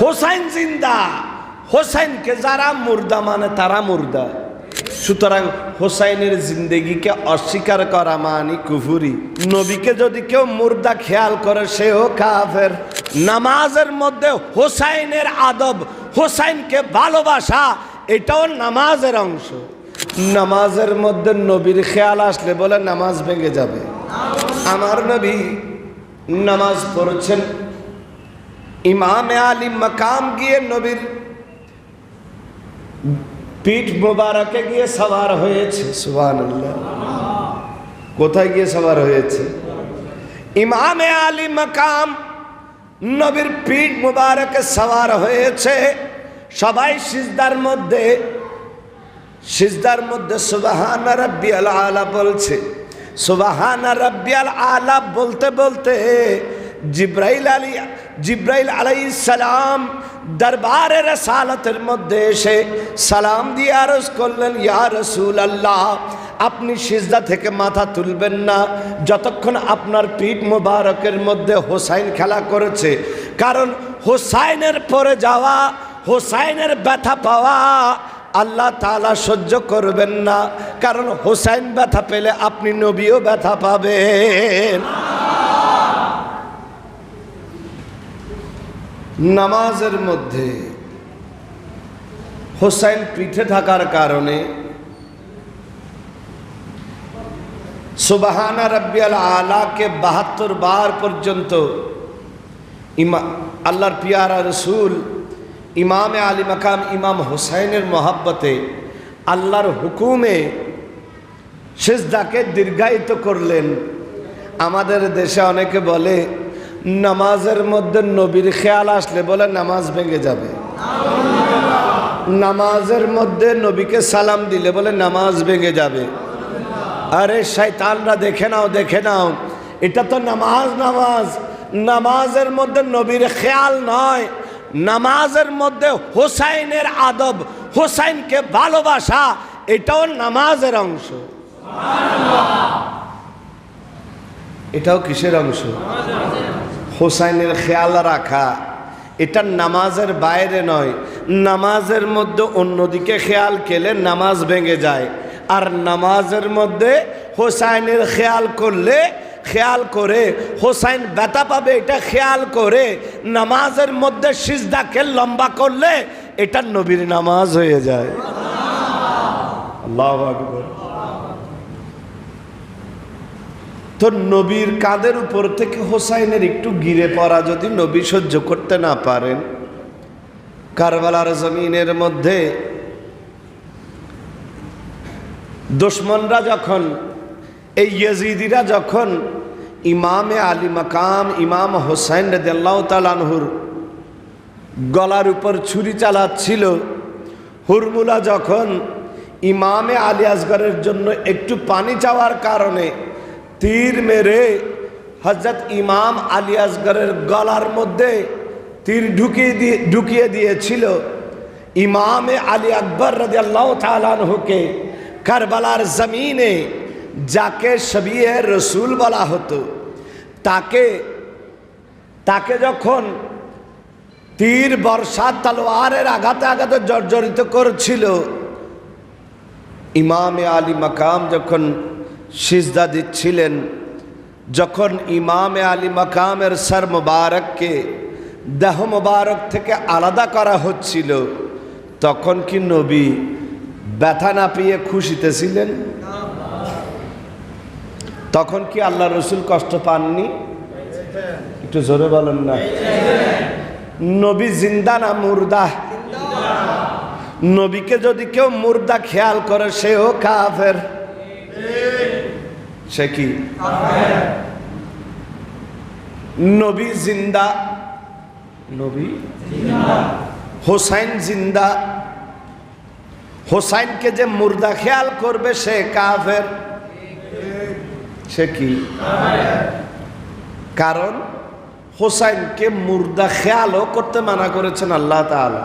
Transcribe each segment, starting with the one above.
হোসাইন জিন্দা, হোসাইনকে যারা মুর্দা মানে তারা মুর্দা। সুতরাং হোসাইনের জিন্দেগিকে অস্বীকার করা মানে কুফুরি। নবীকে যদি কেউ মুর্দা খেয়াল করে সেও কাফের। নামাজের মধ্যে হোসাইনের আদব, হোসাইনকে ভালোবাসা, এটাও নামাজের অংশ। নামাজের মধ্যে নবীর খেয়াল আসলে বলে নামাজ ভেঙে যাবে। আমার নবী নামাজ পড়ছেন, ইমামে আলী মাকাম গিয়ে নবীর পিঠ মোবারকে গিয়ে সওয়ার হয়েছে। সুবহানাল্লাহ। কোথায় গিয়ে সওয়ার হয়েছে? ইমামে আলী মাকাম নবীর পিঠ মোবারকে সওয়ার হয়েছে। সবাই সিজদার মধ্যে সুবহানা রাব্বিয়াল আলা বলছে। সুবহানা রাব্বিয়াল আলা বলতে বলতে জিব্রাইল আলাইহিস সালাম দরবারে রাসালাতের মধ্যে এসে সালাম দিয়ে আরজ করলেন, ইয়া রাসূলুল্লাহ, আপনি সিজদা থেকে মাথা তুলবেন না যতক্ষণ আপনার পিঠ মোবারকের মধ্যে হোসাইন খেলা করেছে। কারণ হোসাইনের পরে যাওয়া, হোসাইনের ব্যথা পাওয়া আল্লাহ তাআলা সহ্য করবেন না। কারণ হোসাইন ব্যথা পেলে আপনি নবীও ব্যথা পাবেন। নামাজের মধ্যে হোসাইন পিঠে থাকার কারণে সুবহানা রাব্বিয়াল আলাকে ৭২ বার পর্যন্ত আল্লাহর পিয়ারা রসুল ইমামে আলী মাকাম ইমাম হোসাইনের মহাব্বতে আল্লাহর হুকুমে সিজদাকে দীর্ঘায়িত করলেন। আমাদের দেশে অনেকে বলে নামাজের মধ্যে নবীর খেয়াল আসলে বলে নামাজ ভেঙে যাবে। নামাজের মধ্যে নবীকে সালাম দিলে বলে নামাজ ভেঙে যাবে। আরে শয়তানরা, দেখে নাও, এটা তো নামাজের মধ্যে নবীর খেয়াল নয়, নামাজের মধ্যে হোসাইনের আদব, হোসাইনকে ভালোবাসা, এটাও নামাজের অংশ। এটাও কিসের অংশ? হোসাইনের খেয়াল রাখা। এটা নামাজের বাইরে নয়, নামাজের মধ্যে অন্যদিকে খেয়াল কেলে নামাজ ভেঙে যায়। আর নামাজের মধ্যে হোসাইনের খেয়াল করে হোসাইন ব্যথা পাবে এটা খেয়াল করে নামাজের মধ্যে সিজদাকে লম্বা করলে এটা নবীর নামাজ হয়ে যায়। আল্লাহু আকবার। তো নবীর কাঁধের উপর থেকে হোসাইনের একটু গিরে পড়া যদি নবী সহ্য করতে না পারেন, কারবালার জমিনের মধ্যে দুশমনরা যখন, এই ইয়াজিদিরা যখন ইমামে আলী মাকাম ইমাম হোসাইন রাদিয়াল্লাহু তাআলা আনহুর গলার উপর ছুরি চালাচ্ছিল, হুরমুলা যখন ইমামে আলী আসগরের জন্য একটু পানি চাওয়ার কারণে তীর মেরে হযরত ইমাম আলী আসগরের গলার মধ্যে তীর ঢুকিয়ে দিয়েছিল, ইমামে আলী আকবর রাদিয়াল্লাহু তাআলা আনহুকে কারবালার জমিনে, যাকে শবিয়ে রসুল বলা হতো, তাকে যখন তীর বর্ষা তলোয়ারের আঘাতে জর্জরিত করছিল, ইমামে আলী মাকাম যখন সিজদা দিচ্ছিলেন, যখন ইমামে আলী মাকামের সর মুবারককে দেহ মুবারক থেকে আলাদা করা হচ্ছিল, তখন কি নবী ব্যথা না পেয়ে খুশিতে ছিলেন? তখন কি আল্লাহ রসুল কষ্ট পাননি? একটু জোরে বলেন না। নবী জিন্দা না মুর্দা? নবীকে যদি কেউ মুর্দা খেয়াল করে সেও কাফের। সে কি? নবী জিন্দা, নবী হোসাইন জিন্দা, হোসাইনকে যে মুর্দা খেয়াল করবে সে কাফের। সে কি? কারণ হোসাইনকে মুর্দা খেয়ালও করতে মানা করেছেন আল্লাহ তাআলা।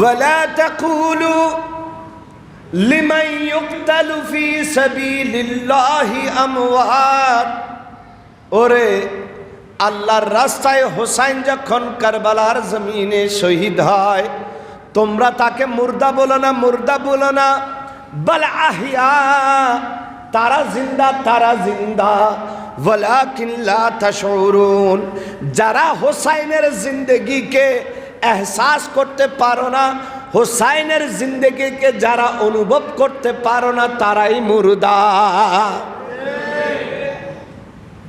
ولا تقولوا لمن يقتل في سبيل الله أموات ওরে আল্লাহর রাস্তায় হোসাইন যখন কারবালার জমিনে শহীদ হয়, তোমরা তাকে মুর্দা বলো না, মুর্দা বলো না, বল আহিয়া, তারা জিন্দা, তারা জিন্দা, ওয়ালাকিন লা তাশউরুন। যারা হোসাইনের জিন্দগিকে এহসাস করতে পারো না, হোসাইনের জিন্দগিকে যারা অনুভব করতে পারো না, তারাই মুর্দা।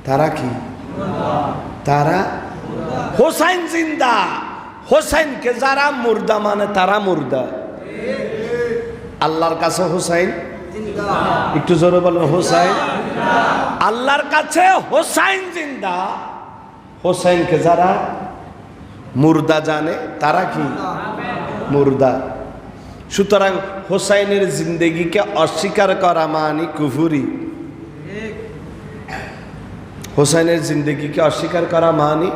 তারা কি? তারা হোসাইন জিন্দা, হোসাইনকে যারা মুর্দা মানে তারা মুর্দা। আল্লাহর কাছে হোসাইন একটু জোরে বলেন, হোসাইন আল্লাহর কাছে হোসাইন জিন্দা। হোসাইনকে যারা মুর্দা জানে তারা কি? মুর্দা। সুতরাং হোসাইনের জিন্দগিকে অস্বীকার করা মানে কুফরি। হোসাইনের জিন্দগিকে অস্বীকার করা মানে